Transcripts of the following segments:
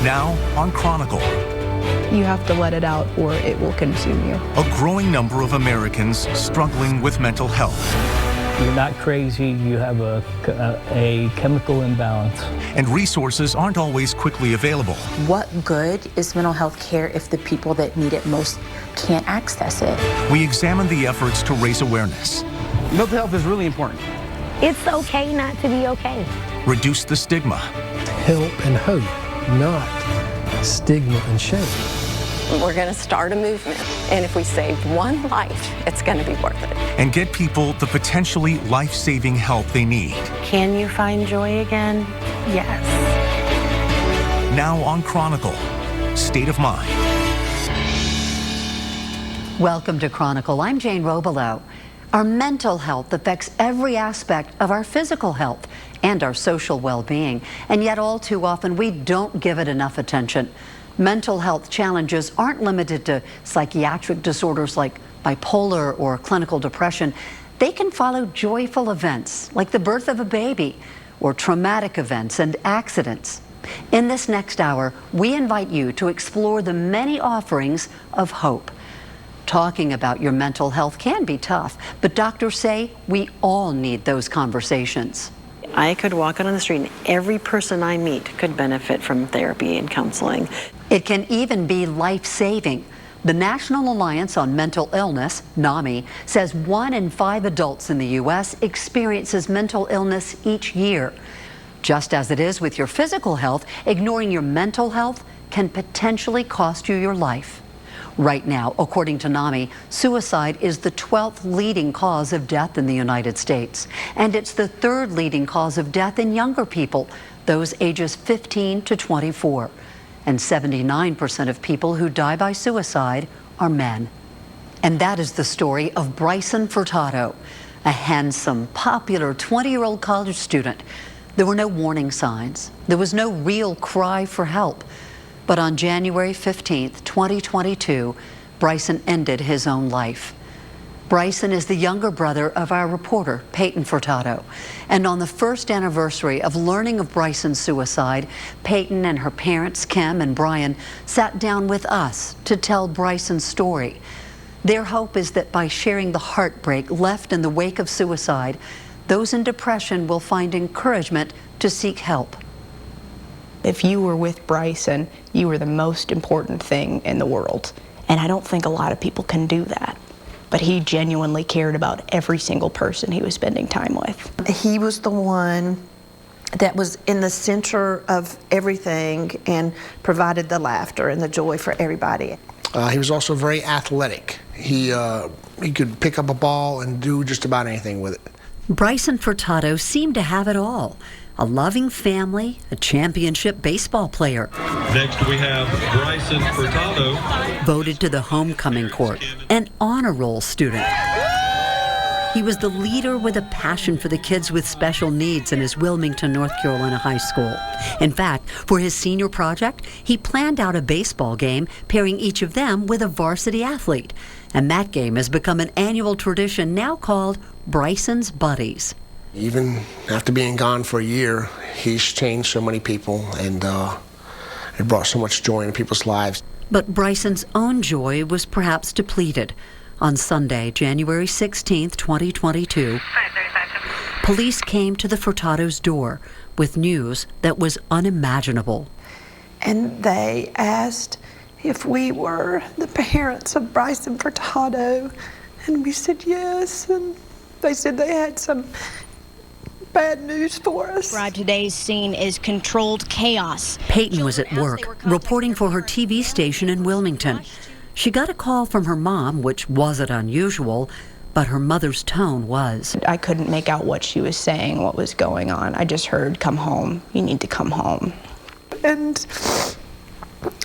Now on Chronicle. You have to let it out or it will consume you. A growing number of Americans struggling with mental health. You're not crazy, you have a chemical imbalance. And resources aren't always quickly available. What good is mental health care if the people that need it most can't access it? We examine the efforts to raise awareness. Mental health is really important. It's okay not to be okay. Reduce the stigma. Help and hope, not stigma and shame. We're going to start a movement, and if we save one life, it's going to be worth it. And get people the potentially life-saving help they need. Can you find joy again? Yes. Now on Chronicle, State of Mind. Welcome to Chronicle. I'm Jane Robileau. Our mental health affects every aspect of our physical health and our social well-being, and yet all too often we don't give it enough attention. Mental health challenges aren't limited to psychiatric disorders like bipolar or clinical depression. They can follow joyful events like the birth of a baby or traumatic events and accidents. In this next hour, we invite you to explore the many offerings of hope. Talking about your mental health can be tough, but doctors say we all need those conversations. I could walk out on the street and every person I meet could benefit from therapy and counseling. It can even be life-saving. The National Alliance on Mental Illness, NAMI, says 1 in 5 adults in the U.S. experiences mental illness each year. Just as it is with your physical health, ignoring your mental health can potentially cost you your life. Right now, according to NAMI, suicide is the 12th leading cause of death in the United States. And it's the 3rd leading cause of death in younger people, those ages 15 to 24. And 79% of people who die by suicide are men. And that is the story of Bryson Furtado, a handsome, popular 20-year-old college student. There were no warning signs. There was no real cry for help. But on January 15th, 2022, Bryson ended his own life. Bryson is the younger brother of our reporter, Peyton Furtado. And on the first anniversary of learning of Bryson's suicide, Peyton and her parents, Kim and Brian, sat down with us to tell Bryson's story. Their hope is that by sharing the heartbreak left in the wake of suicide, those in depression will find encouragement to seek help. If you were with Bryson, you were the most important thing in the world. And I don't think a lot of people can do that. But he genuinely cared about every single person he was spending time with. He was the one that was in the center of everything and provided the laughter and the joy for everybody. He was also very athletic. He could pick up a ball and do just about anything with it. Bryson Furtado seemed to have it all. A loving family, a championship baseball player. Next we have Bryson Furtado. Voted to the homecoming court, an honor roll student. He was the leader with a passion for the kids with special needs in his Wilmington, North Carolina high school. In fact, for his senior project, he planned out a baseball game pairing each of them with a varsity athlete. And that game has become an annual tradition now called Bryson's Buddies. Even after being gone for a year, he's changed so many people, and it brought so much joy into people's lives. But Bryson's own joy was perhaps depleted. On Sunday, January 16th, 2022, police came to the Furtado's door with news that was unimaginable. And they asked if we were the parents of Bryson Furtado, and we said yes, and they said they had some bad news for us. Today's scene is controlled chaos. Peyton was at work, reporting for her TV station in Wilmington. She got a call from her mom, which wasn't unusual, but her mother's tone was. I couldn't make out what she was saying, what was going on. I just heard, "Come home, you need to come home." And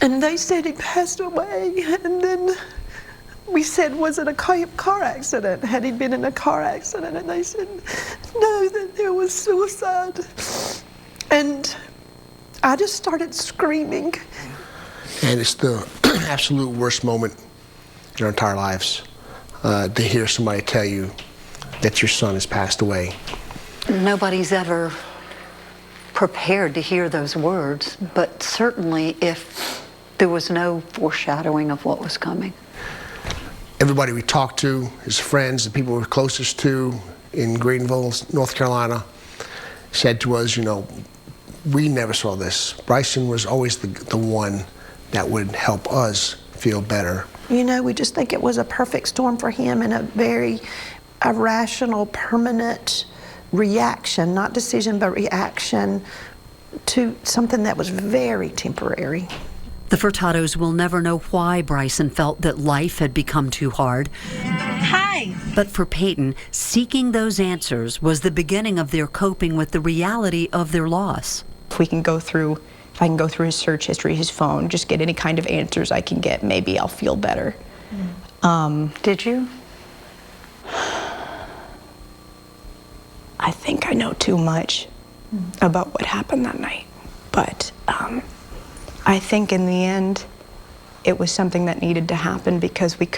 they said he passed away, and then we said, was it a car accident? Had he been in a car accident? And they said, no, that there was suicide. And I just started screaming. And it's the absolute worst moment in our entire lives to hear somebody tell you that your son has passed away. Nobody's ever prepared to hear those words, but certainly if there was no foreshadowing of what was coming. Everybody we talked to, his friends, the people we were closest to in Greenville, North Carolina, said to us, you know, we never saw this. Bryson was always the one that would help us feel better. You know, we just think it was a perfect storm for him and a very irrational, permanent reaction, not decision, but reaction to something that was very temporary. The Furtados will never know why Bryson felt that life had become too hard. Hi. But for Peyton, seeking those answers was the beginning of their coping with the reality of their loss. If I can go through his search history, his phone, just get any kind of answers I can get, maybe I'll feel better. Did you? I think I know too much about what happened that night. But I think in the end, it was something that needed to happen because we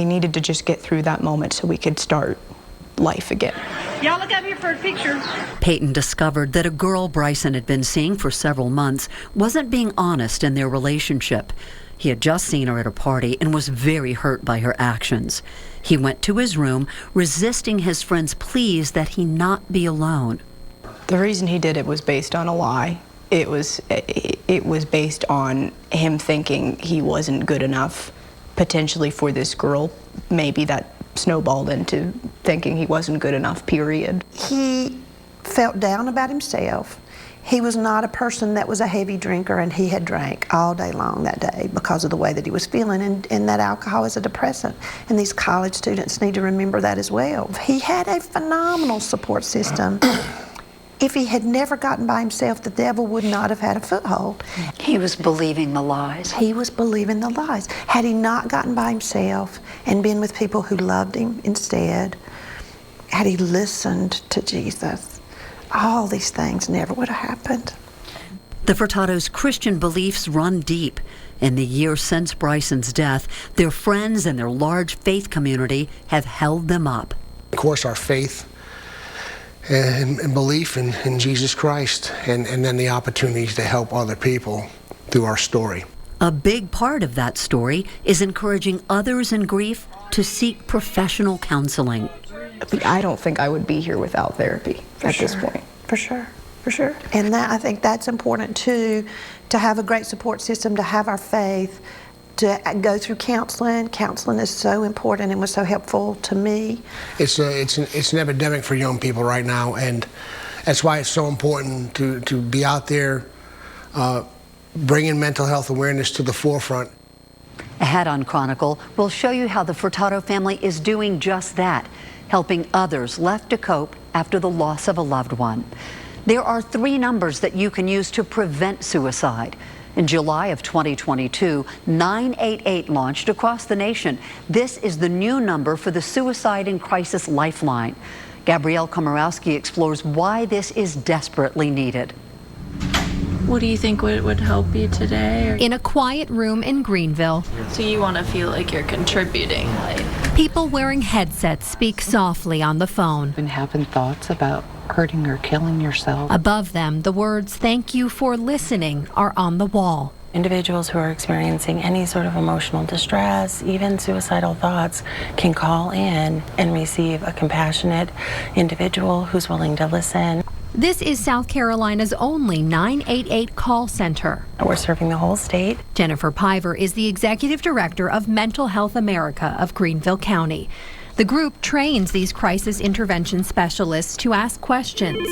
needed to just get through that moment so we could start life again. Y'all look up here for a picture. Peyton discovered that a girl Bryson had been seeing for several months wasn't being honest in their relationship. He had just seen her at a party and was very hurt by her actions. He went to his room, resisting his friend's pleas that he not be alone. The reason he did it was based on a lie. It was based on him thinking he wasn't good enough, potentially for this girl. Maybe that snowballed into thinking he wasn't good enough, period. He felt down about himself. He was not a person that was a heavy drinker, and he had drank all day long that day because of the way that he was feeling, and that alcohol is a depressant. And these college students need to remember that as well. He had a phenomenal support system. If he had never gotten by himself, the devil would not have had a foothold. He was believing the lies. He was believing the lies. Had he not gotten by himself and been with people who loved him instead, had he listened to Jesus, all these things never would have happened. The Furtados' Christian beliefs run deep. In the years since Bryson's death, their friends and their large faith community have held them up. Of course, our faith and belief in Jesus Christ, and then the opportunities to help other people through our story. A big part of that story is encouraging others in grief to seek professional counseling. I don't think I would be here without therapy at this point. For sure, for sure. And I think that's important too, to have a great support system, to have our faith, to go through counseling. Counseling is so important and was so helpful to me. It's an epidemic for young people right now, and that's why it's so important to be out there bringing mental health awareness to the forefront. Ahead on Chronicle, we'll show you how the Furtado family is doing just that, helping others left to cope after the loss of a loved one. There are 3 numbers that you can use to prevent suicide. In July of 2022, 988 launched across the nation. This is the new number for the Suicide and Crisis Lifeline. Gabrielle Komorowski explores why this is desperately needed. What do you think would help you today? In a quiet room in Greenville. So you want to feel like you're contributing. People wearing headsets speak softly on the phone. Been having thoughts about hurting or killing yourself. Above them, the words "Thank you for listening" are on the wall. Individuals who are experiencing any sort of emotional distress, even suicidal thoughts, can call in and receive a compassionate individual who's willing to listen. This is South Carolina's only 988 call center. We're serving the whole state. Jennifer Piver is the executive director of Mental Health America of Greenville County. The group trains these crisis intervention specialists to ask questions.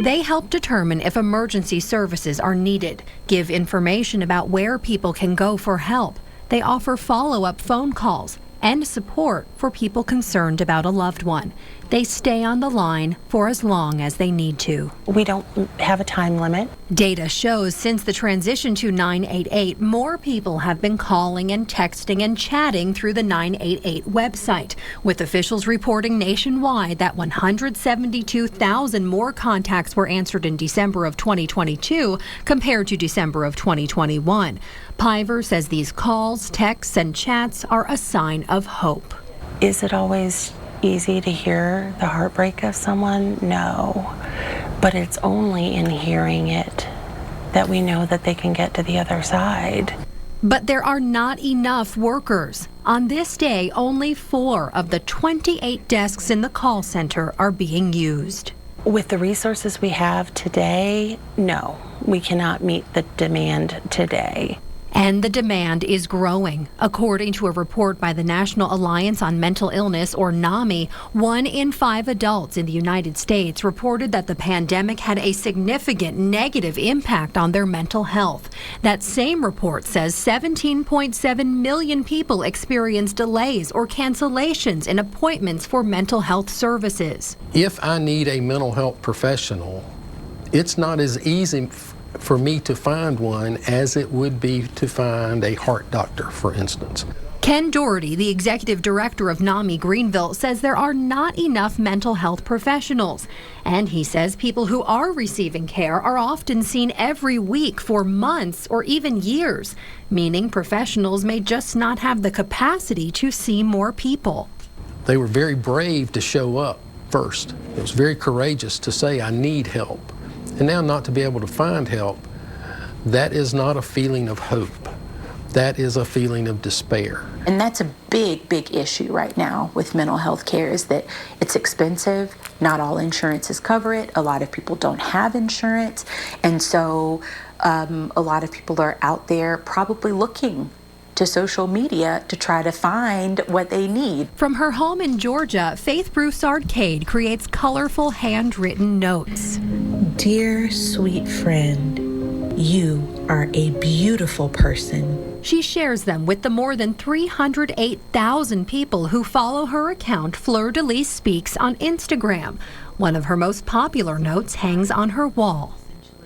They help determine if emergency services are needed, give information about where people can go for help. They offer follow-up phone calls and support for people concerned about a loved one. They stay on the line for as long as they need to. We don't have a time limit. Data shows since the transition to 988, more people have been calling and texting and chatting through the 988 website, with officials reporting nationwide that 172,000 more contacts were answered in December of 2022 compared to December of 2021. Piver says these calls, texts, and chats are a sign of hope. Is it always easy to hear the heartbreak of someone? No. But it's only in hearing it that we know that they can get to the other side. But there are not enough workers. On this day, only 4 of the 28 desks in the call center are being used. With the resources we have today, no, we cannot meet the demand today. And the demand is growing. According to a report by the National Alliance on Mental Illness, or NAMI, 1 in 5 adults in the United States reported that the pandemic had a significant negative impact on their mental health. That same report says 17.7 million people experienced delays or cancellations in appointments for mental health services. If I need a mental health professional, it's not as easy for me to find one as it would be to find a heart doctor, for instance. Ken Doherty, the executive director of NAMI Greenville, says there are not enough mental health professionals. And he says people who are receiving care are often seen every week for months or even years, meaning professionals may just not have the capacity to see more people. They were very brave to show up first. It was very courageous to say, I need help. And now not to be able to find help, that is not a feeling of hope. That is a feeling of despair. And that's a big, big issue right now with mental health care, is that it's expensive. Not all insurances cover it. A lot of people don't have insurance. And so a lot of people are out there probably looking to social media to try to find what they need. From her home in Georgia, Faith Broussard Cade creates colorful handwritten notes. Dear sweet friend, you are a beautiful person. She shares them with the more than 308,000 people who follow her account, Fleur de Lis Speaks, on Instagram. One of her most popular notes hangs on her wall.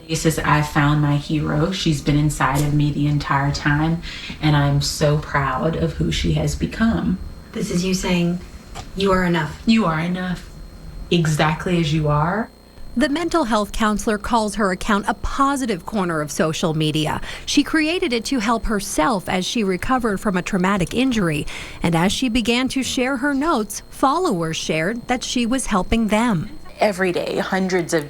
It says, I found my hero. She's been inside of me the entire time, and I'm so proud of who she has become. This is you saying, you are enough. You are enough, exactly as you are. The mental health counselor calls her account a positive corner of social media. She created it to help herself as she recovered from a traumatic injury. And as she began to share her notes, followers shared that she was helping them. Every day, hundreds of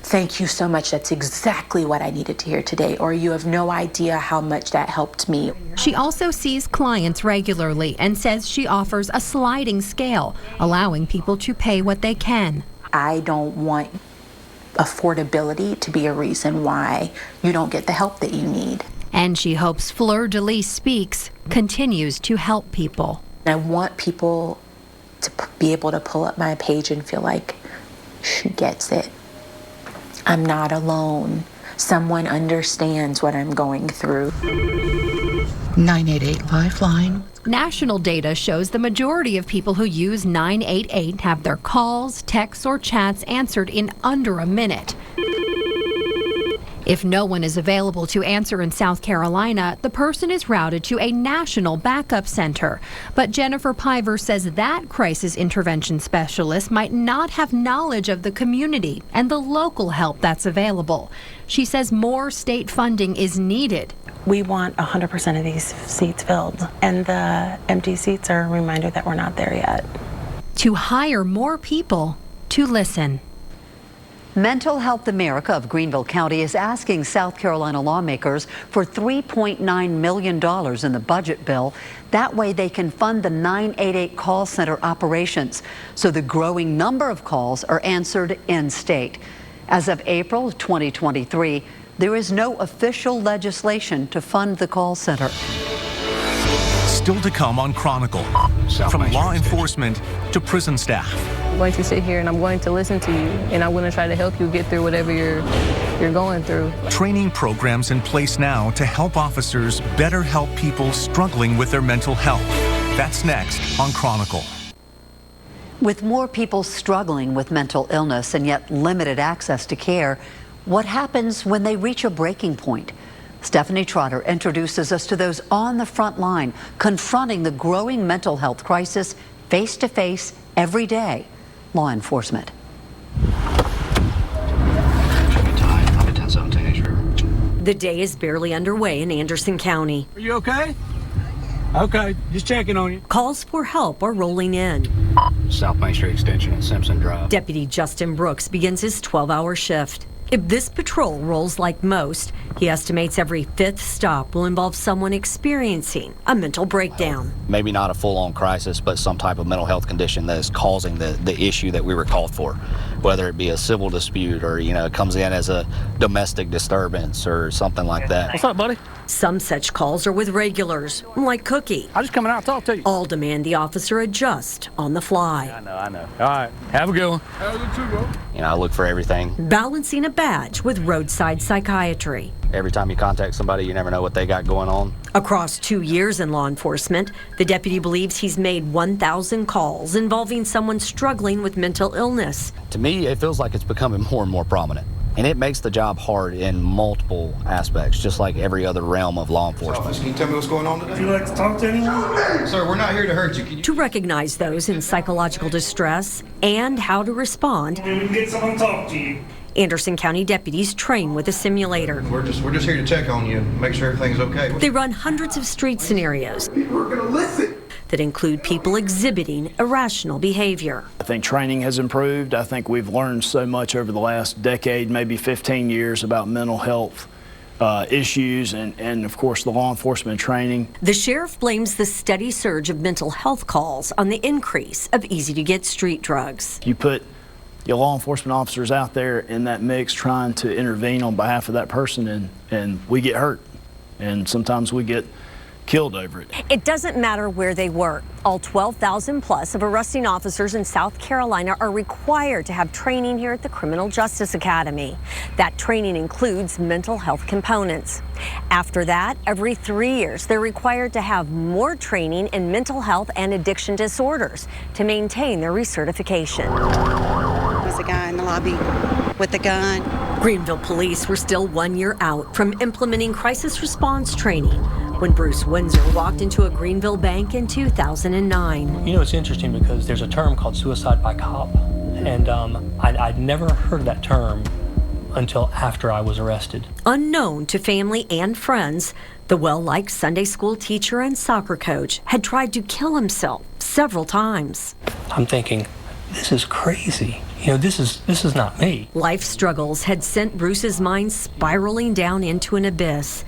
thank you so much, that's exactly what I needed to hear today, or you have no idea how much that helped me. She also sees clients regularly and says she offers a sliding scale, allowing people to pay what they can. I don't want affordability to be a reason why you don't get the help that you need. And she hopes Fleur de Lis Speaks continues to help people. I want people to be able to pull up my page and feel like she gets it. I'm not alone. Someone understands what I'm going through. 988 Lifeline. National data shows the majority of people who use 988 have their calls, texts, or chats answered in under a minute. If no one is available to answer in South Carolina, the person is routed to a national backup center. But Jennifer Piver says that crisis intervention specialist might not have knowledge of the community and the local help that's available. She says more state funding is needed. We want 100% of these seats filled, and the empty seats are a reminder that we're not there yet. To hire more people to listen. Mental Health America of Greenville County is asking South Carolina lawmakers for $3.9 million in the budget bill. That way they can fund the 988 call center operations, so the growing number of calls are answered in-state. As of April 2023, there is no official legislation to fund the call center. Still to come on Chronicle, from law enforcement to prison staff. I'm going to sit here and I'm going to listen to you, and I'm going to try to help you get through whatever you're going through. Training programs in place now to help officers better help people struggling with their mental health. That's next on Chronicle. With more people struggling with mental illness and yet limited access to care, what happens when they reach a breaking point? Stephanie Trotter introduces us to those on the front line, confronting the growing mental health crisis face to face every day. Law enforcement. The day is barely underway in Anderson County. Are you okay? Okay, just checking on you. Calls for help are rolling in. South Main Street Extension and Simpson Drive. Deputy Justin Brooks begins his 12-hour shift. If this patrol rolls like most, he estimates every fifth stop will involve someone experiencing a mental breakdown. Maybe not a full-on crisis, but some type of mental health condition that is causing the issue that we were called for, whether it be a civil dispute or, it comes in as a domestic disturbance or something like that. What's up, buddy? Some such calls are with regulars, like Cookie. I just coming out to talk to you. All demand the officer adjust on the fly. I know. All right, have a good one. I look for everything. Balancing a badge with roadside psychiatry. Every time you contact somebody, you never know what they got going on. Across 2 years in law enforcement, the deputy believes he's made 1,000 calls involving someone struggling with mental illness. To me, it feels like it's becoming more and more prominent. And it makes the job hard in multiple aspects, just like every other realm of law enforcement. Can you tell me what's going on today? Would you like to talk to anyone? Sir, we're not here to hurt you. To recognize those in psychological distress and how to respond, We can get someone to talk to you. Anderson County deputies train with a simulator. We're just here to check on you and make sure everything's okay. They run hundreds of street scenarios People are gonna listen. that include people exhibiting irrational behavior. I think training has improved. I think we've learned so much over the last decade, maybe 15 years, about mental health issues and of course the law enforcement training. The sheriff blames the steady surge of mental health calls on the increase of easy-to-get street drugs. You put your law enforcement officers out there in that mix trying to intervene on behalf of that person, and we get hurt, and sometimes we get killed over it. It doesn't matter where they work. All 12,000 plus of arresting officers in South Carolina are required to have training here at the Criminal Justice Academy. That training includes mental health components. After that, every 3 years, they're required to have more training in mental health and addiction disorders to maintain their recertification. There was a guy in the lobby with a gun. Greenville police were still 1 year out from implementing crisis response training when Bruce Windsor walked into a Greenville bank in 2009. It's interesting because there's a term called suicide by cop, and I'd never heard that term until after I was arrested. Unknown to family and friends, the well-liked Sunday school teacher and soccer coach had tried to kill himself several times. I'm thinking, this is crazy. This is not me. Life struggles had sent Bruce's mind spiraling down into an abyss.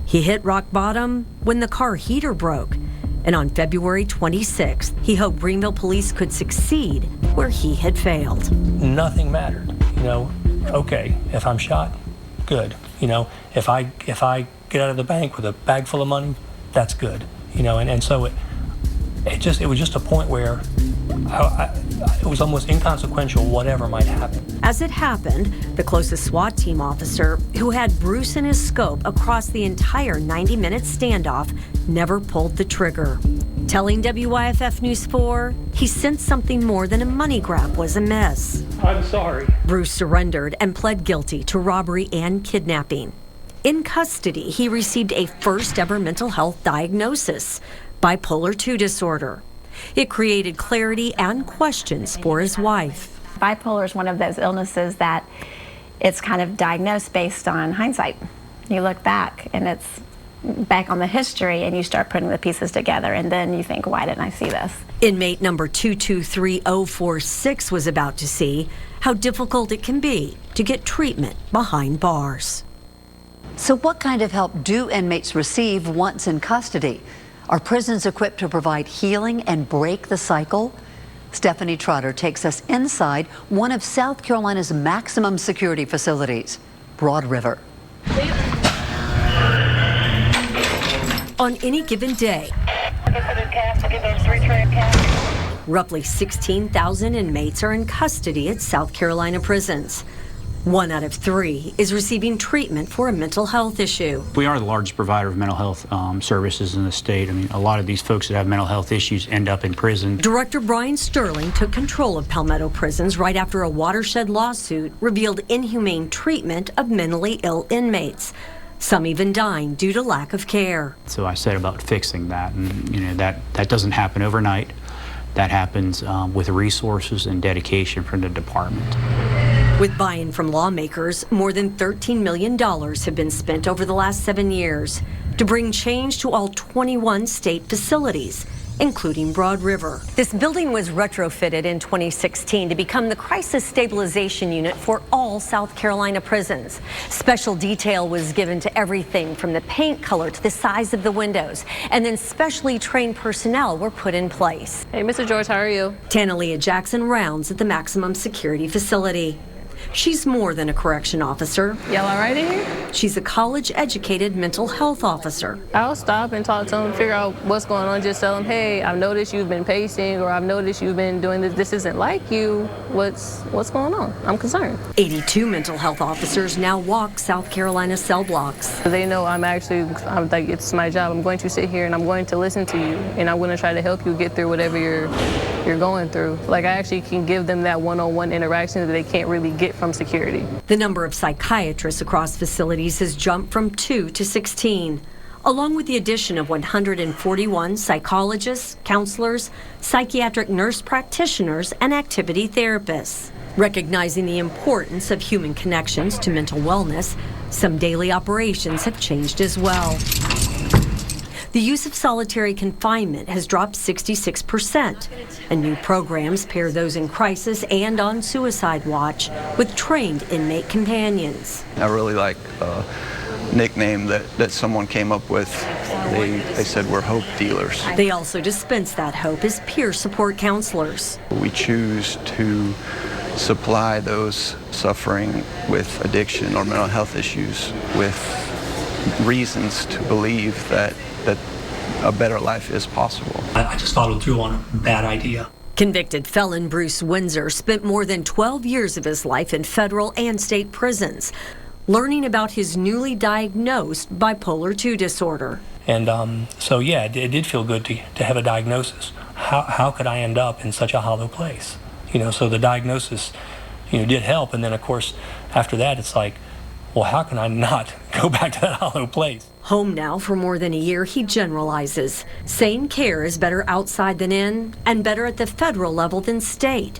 He hit rock bottom when the car heater broke. And on February 26th, he hoped Greenville police could succeed where he had failed. Nothing mattered. Okay, if I'm shot, good. If I get out of the bank with a bag full of money, that's good. And so it was just a point where it was almost inconsequential whatever might happen. As it happened, the closest SWAT team officer, who had Bruce in his scope across the entire 90-minute standoff, never pulled the trigger. Telling WYFF News 4, he sensed something more than a money grab was amiss. I'm sorry. Bruce surrendered and pled guilty to robbery and kidnapping. In custody, he received a first-ever mental health diagnosis, bipolar II disorder. It created clarity and questions for his wife. Bipolar is one of those illnesses that it's kind of diagnosed based on hindsight. You look back and it's back on the history and you start putting the pieces together and then you think, why didn't I see this? Inmate number 223046 was about to see how difficult it can be to get treatment behind bars. So what kind of help do inmates receive once in custody? Are prisons equipped to provide healing and break the cycle? Stephanie Trotter takes us inside one of South Carolina's maximum security facilities, Broad River. On any given day, roughly 16,000 inmates are in custody at South Carolina prisons. 1 out of 3 is receiving treatment for a mental health issue. We are the largest provider of mental health services in the state. A lot of these folks that have mental health issues end up in prison. Director Brian Sterling took control of Palmetto prisons right after a watershed lawsuit revealed inhumane treatment of mentally ill inmates, some even dying due to lack of care. So I said about fixing that, and that doesn't happen overnight. That happens with resources and dedication from the department. With buy-in from lawmakers, more than $13 million have been spent over the last 7 years to bring change to all 21 state facilities including Broad River. This building was retrofitted in 2016 to become the crisis stabilization unit for all South Carolina prisons. Special detail was given to everything from the paint color to the size of the windows, and then specially trained personnel were put in place. Hey, Mr. George, how are you? Tanalia Jackson rounds at the maximum security facility. She's more than a correction officer. Y'all all right in here? She's a college-educated mental health officer. I'll stop and talk to them, figure out what's going on. Just tell them, hey, I've noticed you've been pacing, or I've noticed you've been doing this. This isn't like you. What's going on? I'm concerned. 82 mental health officers now walk South Carolina cell blocks. They know I'm like, it's my job. I'm going to sit here and I'm going to listen to you, and I'm going to try to help you get through whatever you're going through. Like, I actually can give them that one-on-one interaction that they can't really get from security. The number of psychiatrists across facilities has jumped from 2 to 16, along with the addition of 141 psychologists, counselors, psychiatric nurse practitioners, and activity therapists. Recognizing the importance of human connections to mental wellness, some daily operations have changed as well. The use of solitary confinement has dropped 66%, and new programs pair those in crisis and on suicide watch with trained inmate companions. I really like a nickname that someone came up with. They said we're hope dealers. They also dispense that hope as peer support counselors. We choose to supply those suffering with addiction or mental health issues with reasons to believe that a better life is possible. I just followed through on a bad idea. Convicted felon Bruce Windsor spent more than 12 years of his life in federal and state prisons, learning about his newly diagnosed bipolar II disorder. And so, yeah, it did feel good to have a diagnosis. How could I end up in such a hollow place? So the diagnosis, did help. And then, of course, after that, it's like, well, how can I not go back to that hollow place? Home now for more than a year, he generalizes, saying care is better outside than in, and better at the federal level than state.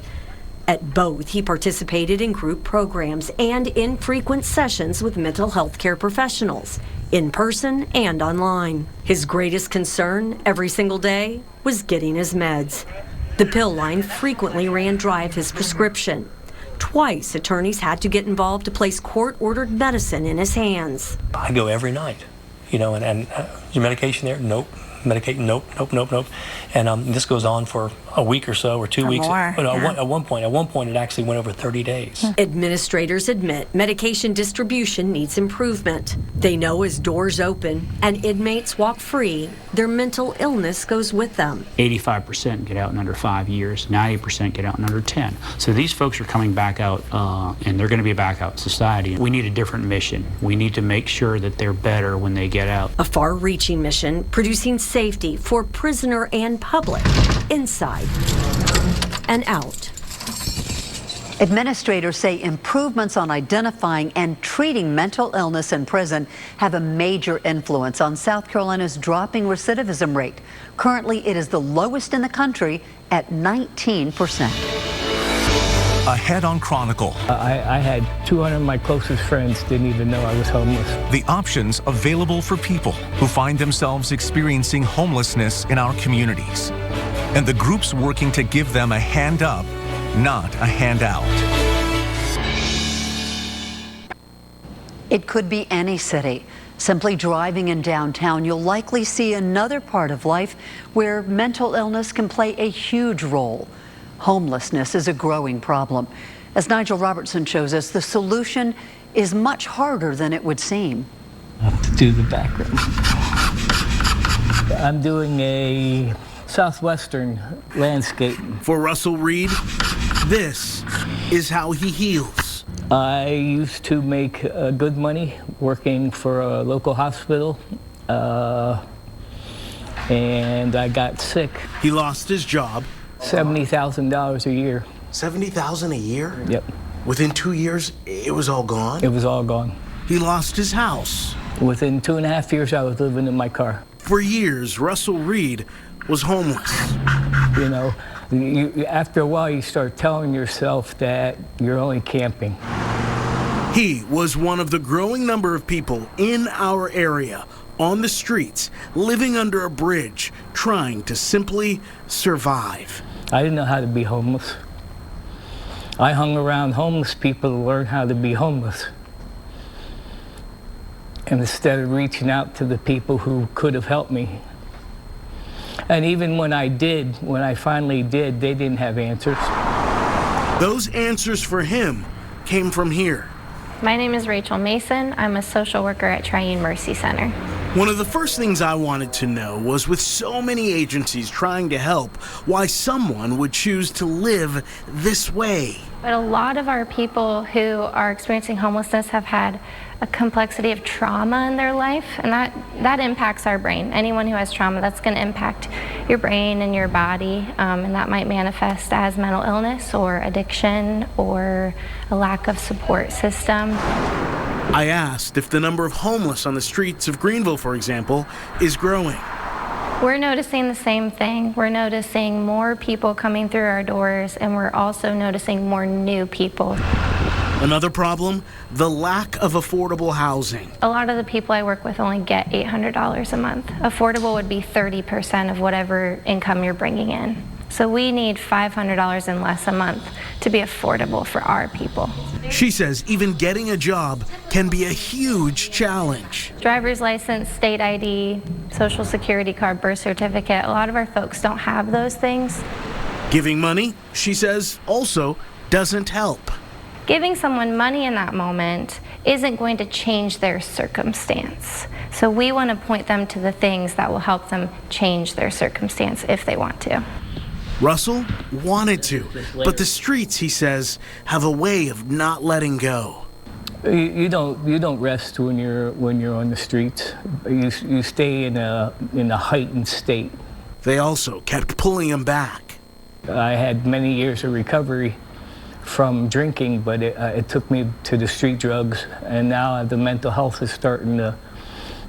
At both, he participated in group programs and infrequent sessions with mental health care professionals, in person and online. His greatest concern every single day was getting his meds. The pill line frequently ran dry of his prescription. Twice, attorneys had to get involved to place court-ordered medicine in his hands. I go every night, and your medication there? Nope. Medicate? Nope. And this goes on for a week or so, or 2 weeks. More, yeah. At one point, it actually went over 30 days. Administrators admit medication distribution needs improvement. They know as doors open and inmates walk free, their mental illness goes with them. 85% get out in under 5 years, 90% get out in under 10. So these folks are coming back out, and they're going to be back out in society. We need a different mission. We need to make sure that they're better when they get out. A far-reaching mission, producing safety for prisoner and public, inside and out. Administrators say improvements on identifying and treating mental illness in prison have a major influence on South Carolina's dropping recidivism rate. Currently, it is the lowest in the country at 19%. Ahead on Chronicle. I had 200 of my closest friends didn't even know I was homeless. The options available for people who find themselves experiencing homelessness in our communities. And the groups working to give them a hand up, not a handout. It could be any city. Simply driving in downtown, you'll likely see another part of life where mental illness can play a huge role. Homelessness is a growing problem. As Nigel Robertson shows us, the solution is much harder than it would seem. I have to do the background. I'm doing a southwestern landscape. For Russell Reed, this is how he heals. I used to make good money working for a local hospital, and I got sick. He lost his job. $70,000 a year. $70,000 a year? Yep. Within 2 years, it was all gone? It was all gone. He lost his house. Within 2.5 years, I was living in my car. For years, Russell Reed was homeless. After a while, you start telling yourself that you're only camping. He was one of the growing number of people in our area on the streets, living under a bridge, trying to simply survive. I didn't know how to be homeless. I hung around homeless people to learn how to be homeless. And instead of reaching out to the people who could have helped me. And even when I finally did, they didn't have answers. Those answers for him came from here. My name is Rachel Mason. I'm a social worker at Triune Mercy Center. One of the first things I wanted to know was, with so many agencies trying to help, why someone would choose to live this way. But a lot of our people who are experiencing homelessness have had a complexity of trauma in their life, and that impacts our brain. Anyone who has trauma, that's going to impact your brain and your body, and that might manifest as mental illness or addiction or a lack of support system. I asked if the number of homeless on the streets of Greenville, for example, is growing. We're noticing the same thing. We're noticing more people coming through our doors, and we're also noticing more new people. Another problem, the lack of affordable housing. A lot of the people I work with only get $800 a month. Affordable would be 30% of whatever income you're bringing in. So we need $500 and less a month to be affordable for our people. She says even getting a job can be a huge challenge. Driver's license, state ID, social security card, birth certificate, a lot of our folks don't have those things. Giving money, she says, also doesn't help. Giving someone money in that moment isn't going to change their circumstance. So we want to point them to the things that will help them change their circumstance if they want to. Russell wanted to, but the streets, he says, have a way of not letting go. You don't rest when you're on the streets. You stay in a heightened state. They also kept pulling him back. I had many years of recovery from drinking, but it took me to the street drugs, and now the mental health is starting to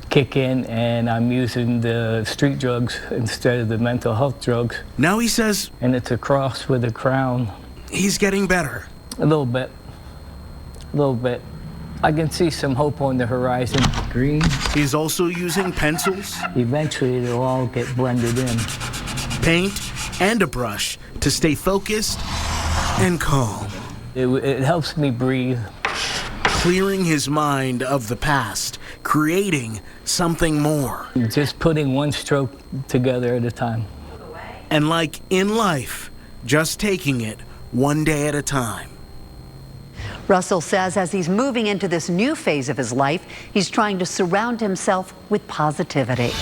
kick in, and I'm using the street drugs instead of the mental health drugs. Now he says, and it's a cross with a crown. He's getting better. A little bit. I can see some hope on the horizon. Green. He's also using pencils. Eventually it'll all get blended in. Paint and a brush to stay focused and calm. It helps me breathe. Clearing his mind of the past, creating something more. Just putting one stroke together at a time. And like in life, just taking it one day at a time. Russell says as he's moving into this new phase of his life, he's trying to surround himself with positivity.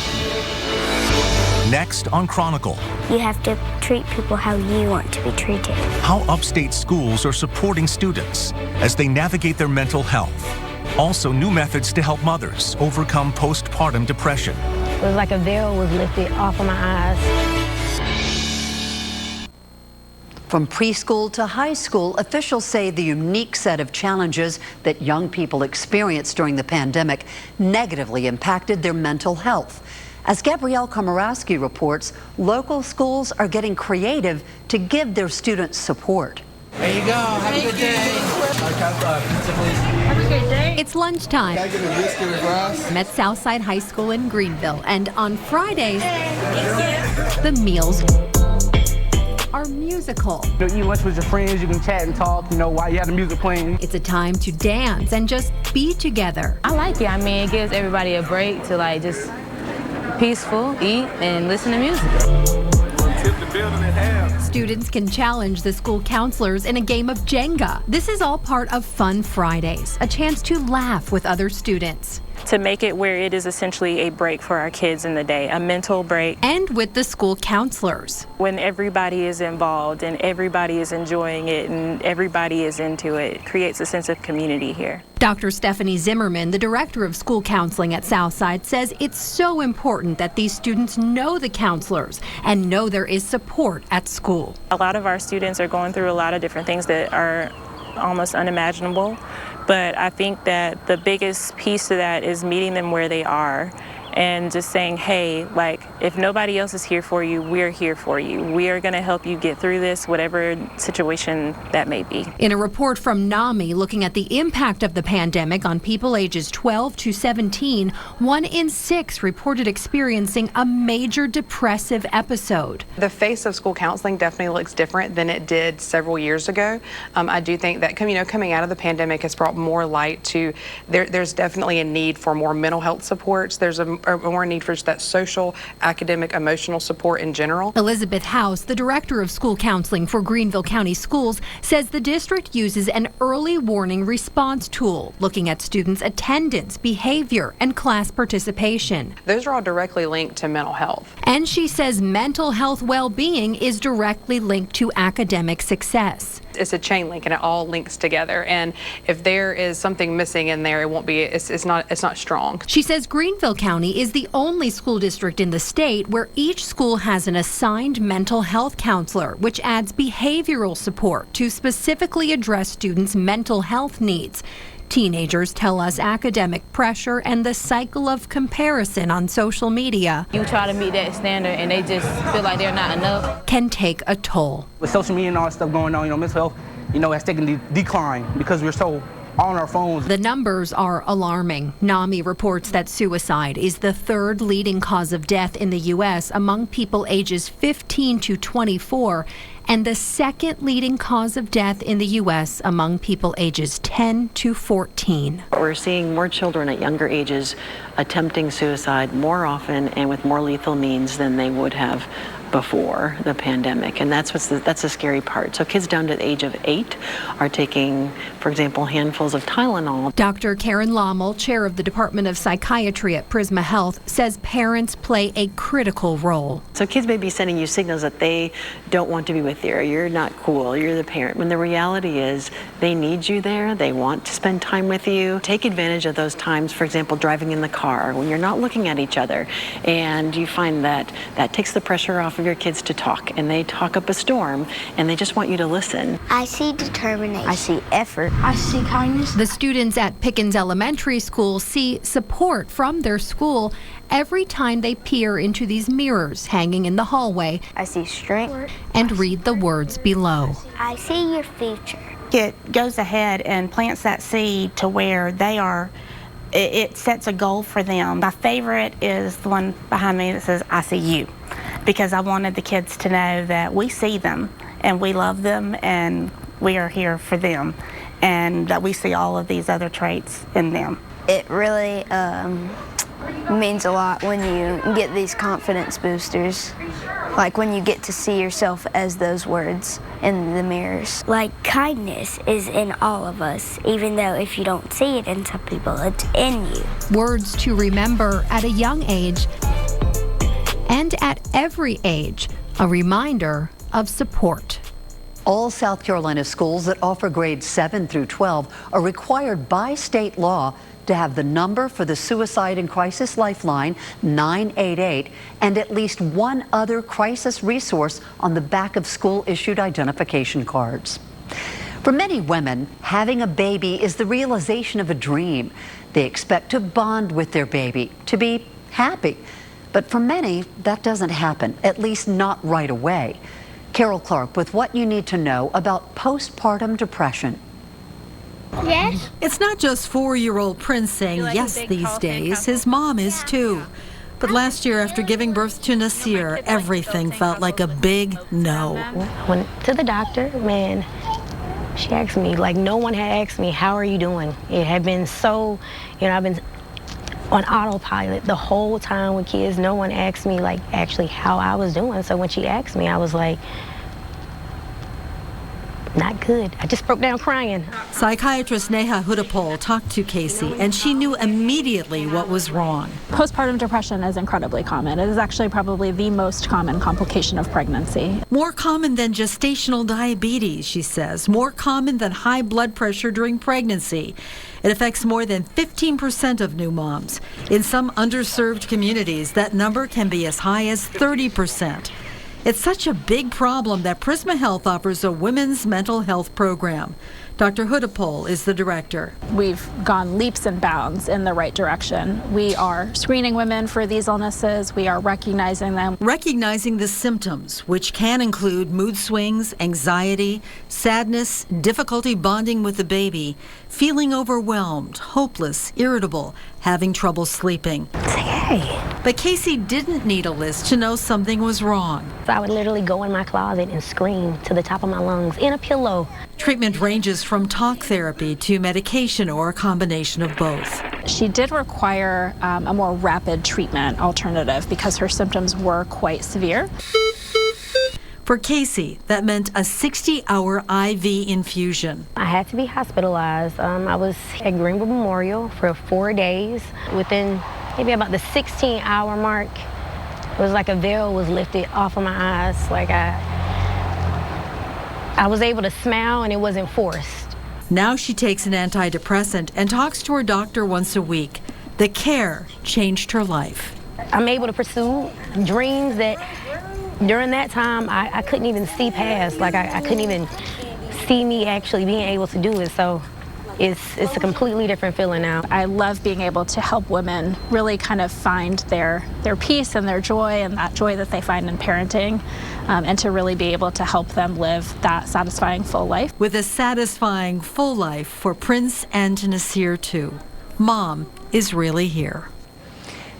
Next on Chronicle. You have to treat people how you want to be treated. How upstate schools are supporting students as they navigate their mental health. Also, new methods to help mothers overcome postpartum depression. It was like a veil was lifted off of my eyes. From preschool to high school, officials say the unique set of challenges that young people experienced during the pandemic negatively impacted their mental health. As Gabrielle Komorowski reports, local schools are getting creative to give their students support. There you go. Have a good day. Have a great day. It's lunchtime. I'm at Southside High School in Greenville, and on Fridays, the meals are musical. You eat lunch with your friends, you can chat and talk, while you have the music playing. It's a time to dance and just be together. I like it. I mean, it gives everybody a break to just peaceful, eat, and listen to music. Students can challenge the school counselors in a game of Jenga. This is all part of Fun Fridays, a chance to laugh with other students. To make it where it is essentially a break for our kids in the day, a mental break. And with the school counselors. When everybody is involved and everybody is enjoying it and everybody is into it, it creates a sense of community here. Dr. Stephanie Zimmerman, the director of school counseling at Southside, says it's so important that these students know the counselors and know there is support at school. A lot of our students are going through a lot of different things that are almost unimaginable, but I think that the biggest piece to that is meeting them where they are and just saying, hey, If nobody else is here for you, we're here for you. We are going to help you get through this, whatever situation that may be. In a report from NAMI looking at the impact of the pandemic on people ages 12 to 17, 1 in 6 reported experiencing a major depressive episode. The face of school counseling definitely looks different than it did several years ago. I do think that coming out of the pandemic has brought more light to there's definitely a need for more mental health supports. There's a more need for just that social, academic, emotional support in general. Elizabeth House, the director of school counseling for Greenville County Schools, says the district uses an early warning response tool looking at students' attendance, behavior, and class participation. Those are all directly linked to mental health. And she says mental health well-being is directly linked to academic success. It's a chain link and it all links together, and if there is something missing in there, it won't be, it's not strong. She says Greenville County is the only school district in the state where each school has an assigned mental health counselor, which adds behavioral support to specifically address students' mental health needs. Teenagers tell us academic pressure and the cycle of comparison on social media. You try to meet that standard and they just feel like they're not enough. Can take a toll. With social media and all that stuff going on, mental health, has taken the decline because we're so on our phones. The numbers are alarming. NAMI reports that suicide is the 3rd leading cause of death in the U.S. among people ages 15 to 24 and the 2nd leading cause of death in the U.S. among people ages 10 to 14. We're seeing more children at younger ages attempting suicide more often and with more lethal means than they would have before the pandemic, and that's the scary part. So kids down to the age of 8 are taking, for example, handfuls of Tylenol. Dr. Karen Lommel, chair of the Department of Psychiatry at Prisma Health, says parents play a critical role. So kids may be sending you signals that they don't want to be with you, or you're not cool, you're the parent, when the reality is they need you there, they want to spend time with you. Take advantage of those times, for example, driving in the car when you're not looking at each other, and you find that takes the pressure off of your kids to talk, and they talk up a storm, and they just want you to listen. I see determination. I see effort. I see kindness. The students at Pickens Elementary School see support from their school every time they peer into these mirrors hanging in the hallway. I see strength. And read the words below. I see your future. It goes ahead and plants that seed to where they are. It sets a goal for them. My favorite is the one behind me that says, I see you, because I wanted the kids to know that we see them and we love them and we are here for them, and that we see all of these other traits in them. It really means a lot when you get these confidence boosters, like when you get to see yourself as those words in the mirrors. Like kindness is in all of us, even though if you don't see it in some people, it's in you. Words to remember at a young age and at every age, a reminder of support. All South Carolina schools that offer grades 7 through 12 are required by state law to have the number for the Suicide and Crisis Lifeline 988 and at least one other crisis resource on the back of school-issued identification cards. For many women, having a baby is the realization of a dream. They expect to bond with their baby, to be happy. But for many, that doesn't happen, at least not right away. Carol Clark with what you need to know about postpartum depression. Yes? It's not just 4-year-old Prince saying yes these days. His mom is too. But last year, after giving birth to Nasir, everything felt like a big no. Went to the doctor, man. She asked me, like no one had asked me, how are you doing? It had been so, I've been on autopilot the whole time with kids. No one asked me, like, actually how I was doing. So when she asked me, I was like, not good. I just broke down crying. Psychiatrist Neha Hudapol talked to Casey, and she knew immediately what was wrong. Postpartum depression is incredibly common. It is actually probably the most common complication of pregnancy. More common than gestational diabetes, she says. More common than high blood pressure during pregnancy. It affects more than 15% of new moms. In some underserved communities, that number can be as high as 30%. It's such a big problem that Prisma Health offers a women's mental health program. Dr. Hudapol is the director. We've gone leaps and bounds in the right direction. We are screening women for these illnesses. We are recognizing them. Recognizing the symptoms, which can include mood swings, anxiety, sadness, difficulty bonding with the baby, feeling overwhelmed, hopeless, irritable, having trouble sleeping. Hey. But Casey didn't need a list to know something was wrong. I would literally go in my closet and scream to the top of my lungs in a pillow. Treatment ranges from talk therapy to medication or a combination of both. She did require a more rapid treatment alternative because her symptoms were quite severe. For Casey, that meant a 60-hour IV infusion. I had to be hospitalized. I was at Greenville Memorial for 4 days. Within maybe about the 16-hour mark, it was like a veil was lifted off of my eyes. Like I was able to smile and it wasn't forced. Now she takes an antidepressant and talks to her doctor once a week. The care changed her life. I'm able to pursue dreams that during that time I couldn't even see past. Like I couldn't even see me actually being able to do it. So it's a completely different feeling now. I love being able to help women really kind of find their peace and their joy and that joy that they find in parenting, and to really be able to help them live that satisfying full life. With a satisfying full life for Prince and Nasir too. Mom is really here.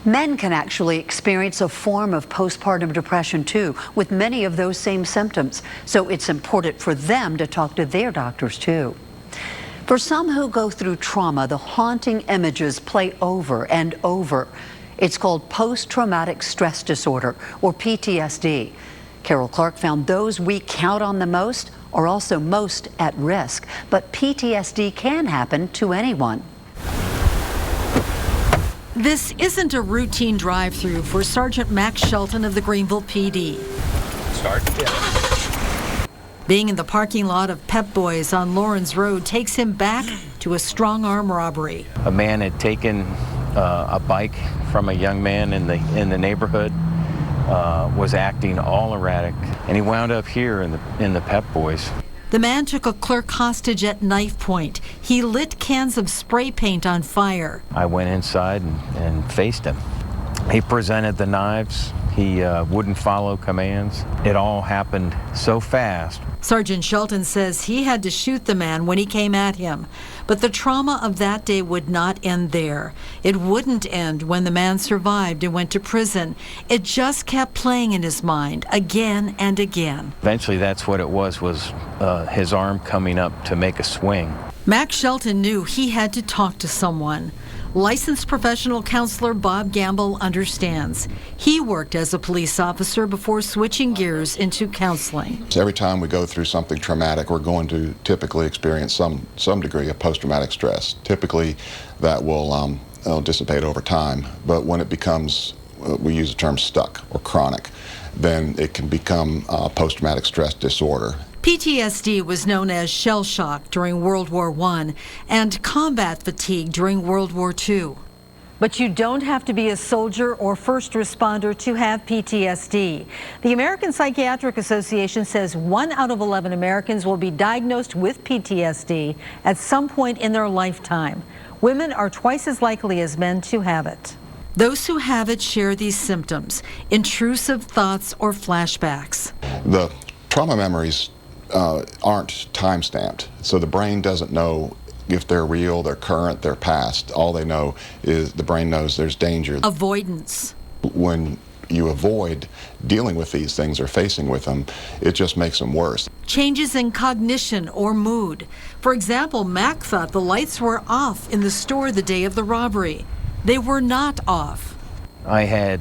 Men can actually experience a form of postpartum depression too, with many of those same symptoms. So it's important for them to talk to their doctors too. For some who go through trauma, the haunting images play over and over. It's called post-traumatic stress disorder, or PTSD. Carol Clark found those we count on the most are also most at risk. But PTSD can happen to anyone. This isn't a routine drive-through for Sergeant Max Shelton of the Greenville PD. Start. Yeah. Being in the parking lot of Pep Boys on Lawrence Road takes him back to a strong-arm robbery. A man had taken a bike from a young man in the neighborhood, was acting all erratic, and he wound up here in the Pep Boys. The man took a clerk hostage at knife point. He lit cans of spray paint on fire. I went inside and faced him. He presented the knives. He wouldn't follow commands. It all happened so fast. Sergeant Shelton says he had to shoot the man when he came at him. But the trauma of that day would not end there. It wouldn't end when the man survived and went to prison. It just kept playing in his mind again and again. Eventually that's what it was his arm coming up to make a swing. Max Shelton knew he had to talk to someone. Licensed professional counselor Bob Gamble understands. He worked as a police officer before switching gears into counseling. So every time we go through something traumatic, we're going to typically experience some degree of post-traumatic stress. Typically, that will dissipate over time. But when it becomes, we use the term stuck or chronic, then it can become post-traumatic stress disorder. PTSD was known as shell shock during World War I and combat fatigue during World War II. But you don't have to be a soldier or first responder to have PTSD. The American Psychiatric Association says 1 out of 11 Americans will be diagnosed with PTSD at some point in their lifetime. Women are twice as likely as men to have it. Those who have it share these symptoms: intrusive thoughts or flashbacks. The trauma memories aren't time-stamped, so the brain doesn't know if they're real, they're current, they're past. All they know is the brain knows there's danger. Avoidance. When you avoid dealing with these things or facing with them, it just makes them worse. Changes in cognition or mood. For example, Mac thought the lights were off in the store the day of the robbery. They were not off. I had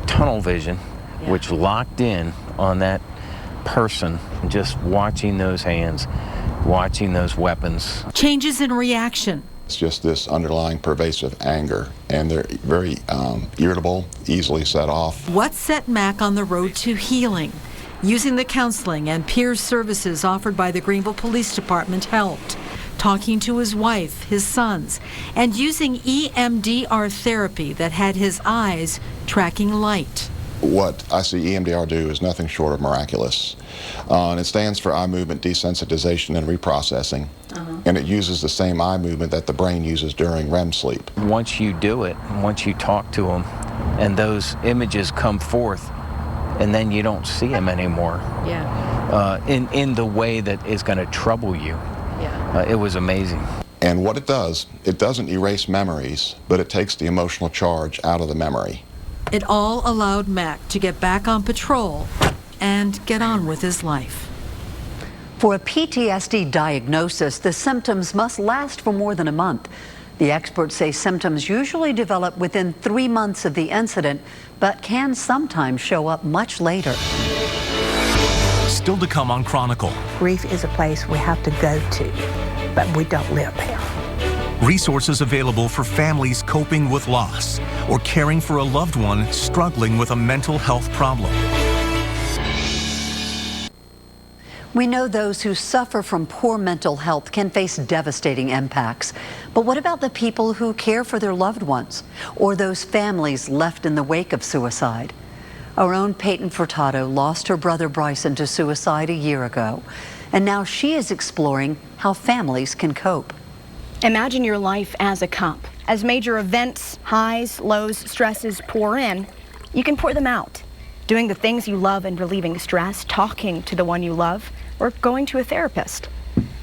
tunnel vision, which locked in on that person, just watching those hands, watching those weapons. Changes in reaction. It's just this underlying pervasive anger, and they're very irritable, easily set off. What set Mac on the road to healing? Using the counseling and peer services offered by the Greenville Police Department helped. Talking to his wife, his sons, and using EMDR therapy that had his eyes tracking light. What I see EMDR do is nothing short of miraculous. And it stands for eye movement desensitization and reprocessing. And it uses the same eye movement that the brain uses during REM sleep. Once you do it, once you talk to them, and those images come forth, and then you don't see them anymore. Yeah. In the way that is going to trouble you. Yeah. It was amazing. And what it does, it doesn't erase memories, but it takes the emotional charge out of the memory. It all allowed Mac to get back on patrol and get on with his life. For a PTSD diagnosis, the symptoms must last for more than a month. The experts say symptoms usually develop within 3 months of the incident, but can sometimes show up much later. Still to come on Chronicle. Grief is a place we have to go to, but we don't live there. Resources available for families coping with loss or caring for a loved one struggling with a mental health problem. We know those who suffer from poor mental health can face devastating impacts. But what about the people who care for their loved ones or those families left in the wake of suicide? Our own Peyton Furtado lost her brother Bryson to suicide a year ago, and now she is exploring how families can cope. Imagine your life as a cup. As major events, highs, lows, stresses pour in, you can pour them out. Doing the things you love and relieving stress, talking to the one you love, or going to a therapist.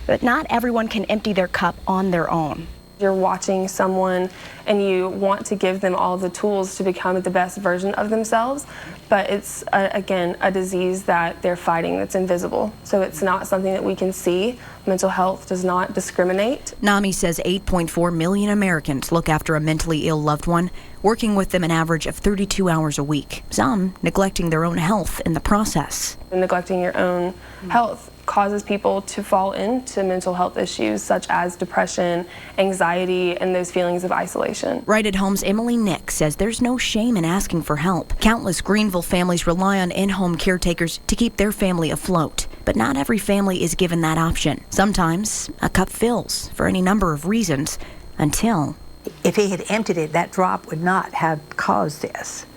But not everyone can empty their cup on their own. You're watching someone and you want to give them all the tools to become the best version of themselves, but it's, again, a disease that they're fighting that's invisible. So it's not something that we can see. Mental health does not discriminate. NAMI says 8.4 million Americans look after a mentally ill loved one, working with them an average of 32 hours a week, some neglecting their own health in the process. Neglecting your own health causes people to fall into mental health issues such as depression, anxiety, and those feelings of isolation. Right at Home's Emily Nick says there's no shame in asking for help. Countless Greenville families rely on in-home caretakers to keep their family afloat. But not every family is given that option. Sometimes a cup fills for any number of reasons until... If he had emptied it, that drop would not have caused this.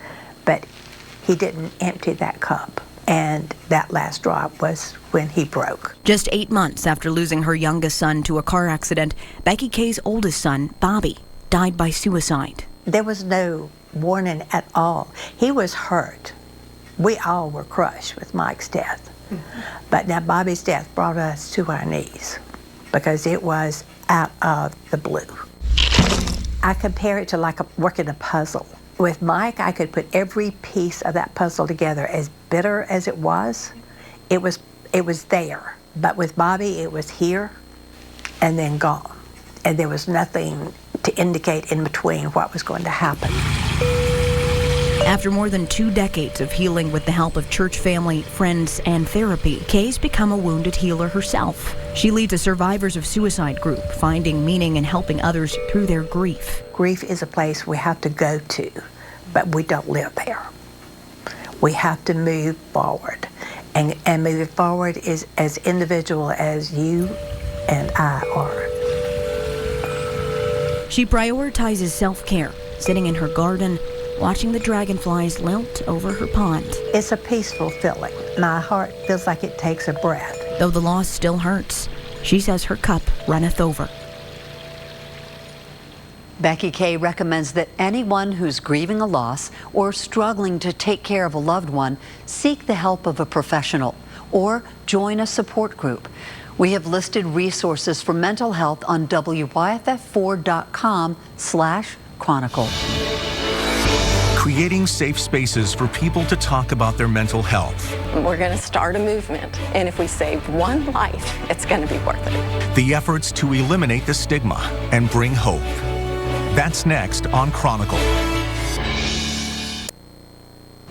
But he didn't empty that cup. And that last drop was when he broke. Just 8 months after losing her youngest son to a car accident, Becky Kay's oldest son, Bobby, died by suicide. There was no warning at all. He was hurt. We all were crushed with Mike's death. But now Bobby's death brought us to our knees because it was out of the blue. I compare it to like working a puzzle. With Mike, I could put every piece of that puzzle together. As bitter as it was there. But with Bobby, it was here and then gone. And there was nothing to indicate in between what was going to happen. After more than 2 decades of healing with the help of church family, friends, and therapy, Kay's become a wounded healer herself. She leads a survivors of suicide group, finding meaning in helping others through their grief. Grief is a place we have to go to, but we don't live there. We have to move forward. And moving forward is as individual as you and I are. She prioritizes self-care, sitting in her garden, watching the dragonflies lilt over her pond. It's a peaceful feeling. My heart feels like it takes a breath. Though the loss still hurts, she says her cup runneth over. Becky Kay recommends that anyone who's grieving a loss or struggling to take care of a loved one seek the help of a professional or join a support group. We have listed resources for mental health on WYFF4.com/Chronicle. Creating safe spaces for people to talk about their mental health. We're going to start a movement, and if we save one life, it's going to be worth it. The efforts to eliminate the stigma and bring hope. That's next on Chronicle.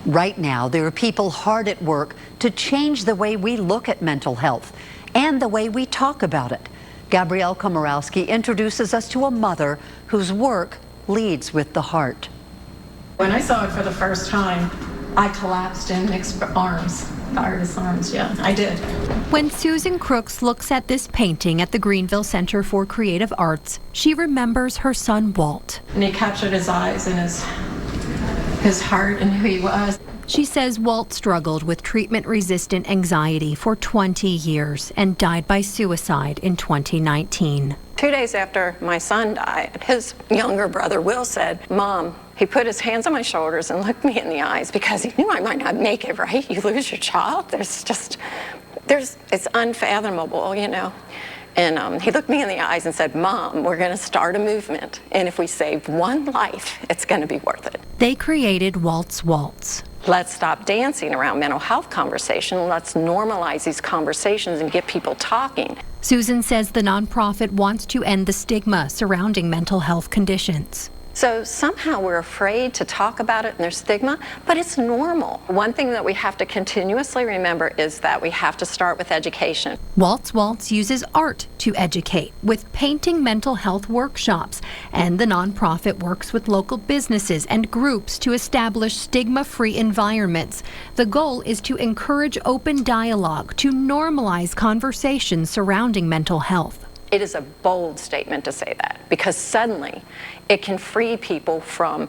Right now, there are people hard at work to change the way we look at mental health and the way we talk about it. Gabrielle Komorowski introduces us to a mother whose work leads with the heart. When I saw it for the first time, I collapsed in Nick's arms, the artist's arms, yeah, I did. When Susan Crooks looks at this painting at the Greenville Center for Creative Arts, she remembers her son Walt. And he captured his eyes and his heart and who he was. She says Walt struggled with treatment-resistant anxiety for 20 years and died by suicide in 2019. 2 days after my son died, his younger brother, Will, said, "Mom," he put his hands on my shoulders and looked me in the eyes because he knew I might not make it, right? You lose your child, it's unfathomable, you know. And he looked me in the eyes and said, "Mom, we're going to start a movement, and if we save one life, it's going to be worth it." They created Walt's Waltz. Let's stop dancing around mental health conversation. Let's normalize these conversations and get people talking. Susan says the nonprofit wants to end the stigma surrounding mental health conditions. So somehow we're afraid to talk about it and there's stigma, but it's normal. One thing that we have to continuously remember is that we have to start with education. Walt's Waltz uses art to educate with painting mental health workshops, and the nonprofit works with local businesses and groups to establish stigma-free environments. The goal is to encourage open dialogue to normalize conversations surrounding mental health. It is a bold statement to say that because suddenly it can free people from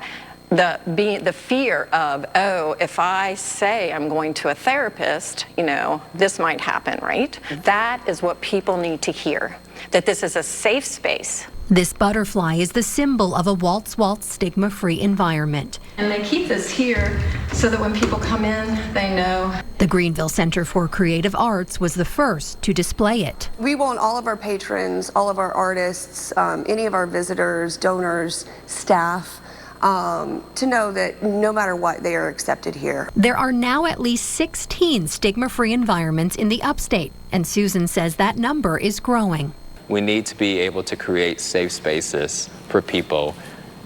the fear of, oh, if I say I'm going to a therapist, you know, this might happen, right? That is what people need to hear, that this is a safe space. This butterfly is the symbol of a Walt's Waltz stigma-free environment. And they keep this here so that when people come in, they know. The Greenville Center for Creative Arts was the first to display it. We want all of our patrons, all of our artists, any of our visitors, donors, staff, to know that no matter what, they are accepted here. There are now at least 16 stigma-free environments in the upstate, and Susan says that number is growing. We need to be able to create safe spaces for people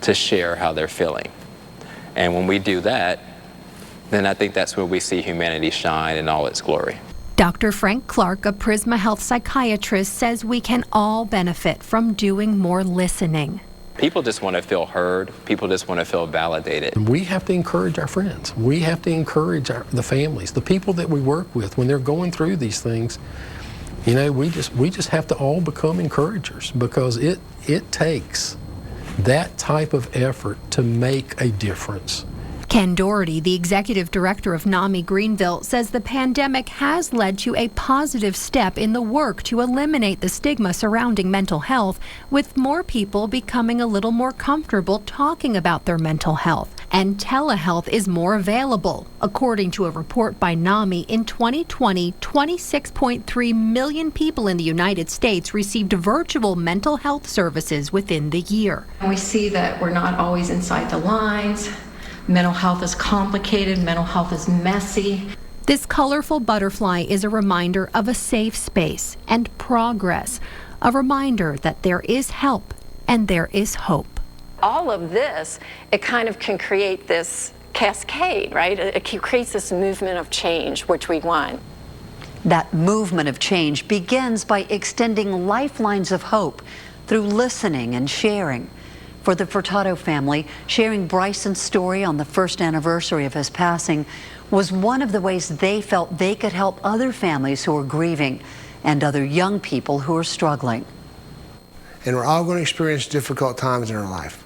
to share how they're feeling. And when we do that, then I think that's where we see humanity shine in all its glory. Dr. Frank Clark, a Prisma Health psychiatrist, says we can all benefit from doing more listening. People just want to feel heard. People just want to feel validated. We have to encourage our friends. We have to encourage the families, the people that we work with when they're going through these things. You know, we just have to all become encouragers because it takes that type of effort to make a difference. Ken Doherty, the executive director of NAMI Greenville, says the pandemic has led to a positive step in the work to eliminate the stigma surrounding mental health, with more people becoming a little more comfortable talking about their mental health. And telehealth is more available. According to a report by NAMI, in 2020, 26.3 million people in the United States received virtual mental health services within the year. And we see that we're not always inside the lines. Mental health is complicated, mental health is messy. This colorful butterfly is a reminder of a safe space and progress, a reminder that there is help and there is hope. All of this, it kind of can create this cascade, right? It creates this movement of change, which we want. That movement of change begins by extending lifelines of hope through listening and sharing. For the Furtado family, sharing Bryson's story on the first anniversary of his passing was one of the ways they felt they could help other families who are grieving and other young people who are struggling. And we're all going to experience difficult times in our life.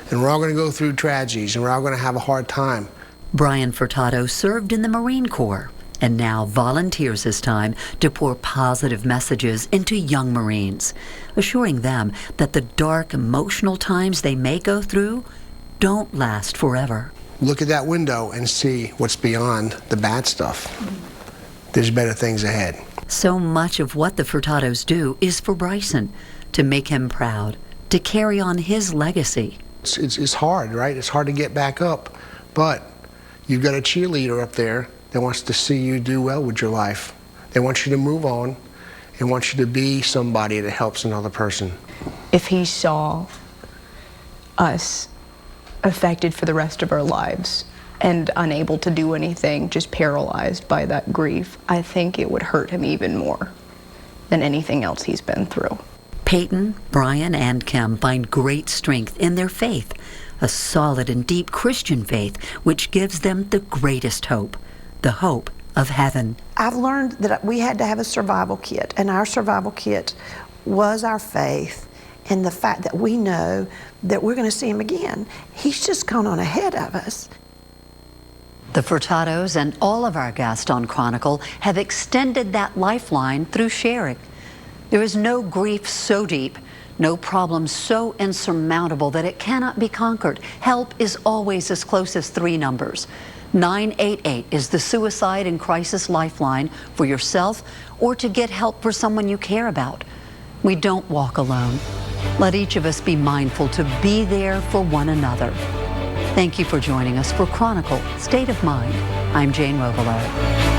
And we're all going to go through tragedies, and we're all going to have a hard time. Brian Furtado served in the Marine Corps and now volunteers his time to pour positive messages into young Marines, assuring them that the dark, emotional times they may go through don't last forever. Look at that window and see what's beyond the bad stuff. There's better things ahead. So much of what the Furtados do is for Bryson, to make him proud, to carry on his legacy. It's hard, right? It's hard to get back up, but you've got a cheerleader up there that wants to see you do well with your life. They want you to move on and want you to be somebody that helps another person. If he saw us affected for the rest of our lives and unable to do anything, just paralyzed by that grief, I think it would hurt him even more than anything else he's been through. Peyton, Brian, and Kim find great strength in their faith, a solid and deep Christian faith which gives them the greatest hope, the hope of heaven. I've learned that we had to have a survival kit, and our survival kit was our faith and the fact that we know that we're going to see him again. He's just gone on ahead of us. The Furtados and all of our guests on Chronicle have extended that lifeline through sharing. There is no grief so deep, no problem so insurmountable that it cannot be conquered. Help is always as close as 3 numbers. 988 is the suicide and crisis lifeline for yourself or to get help for someone you care about. We don't walk alone. Let each of us be mindful to be there for one another. Thank you for joining us for Chronicle State of Mind. I'm Jane Wogolo.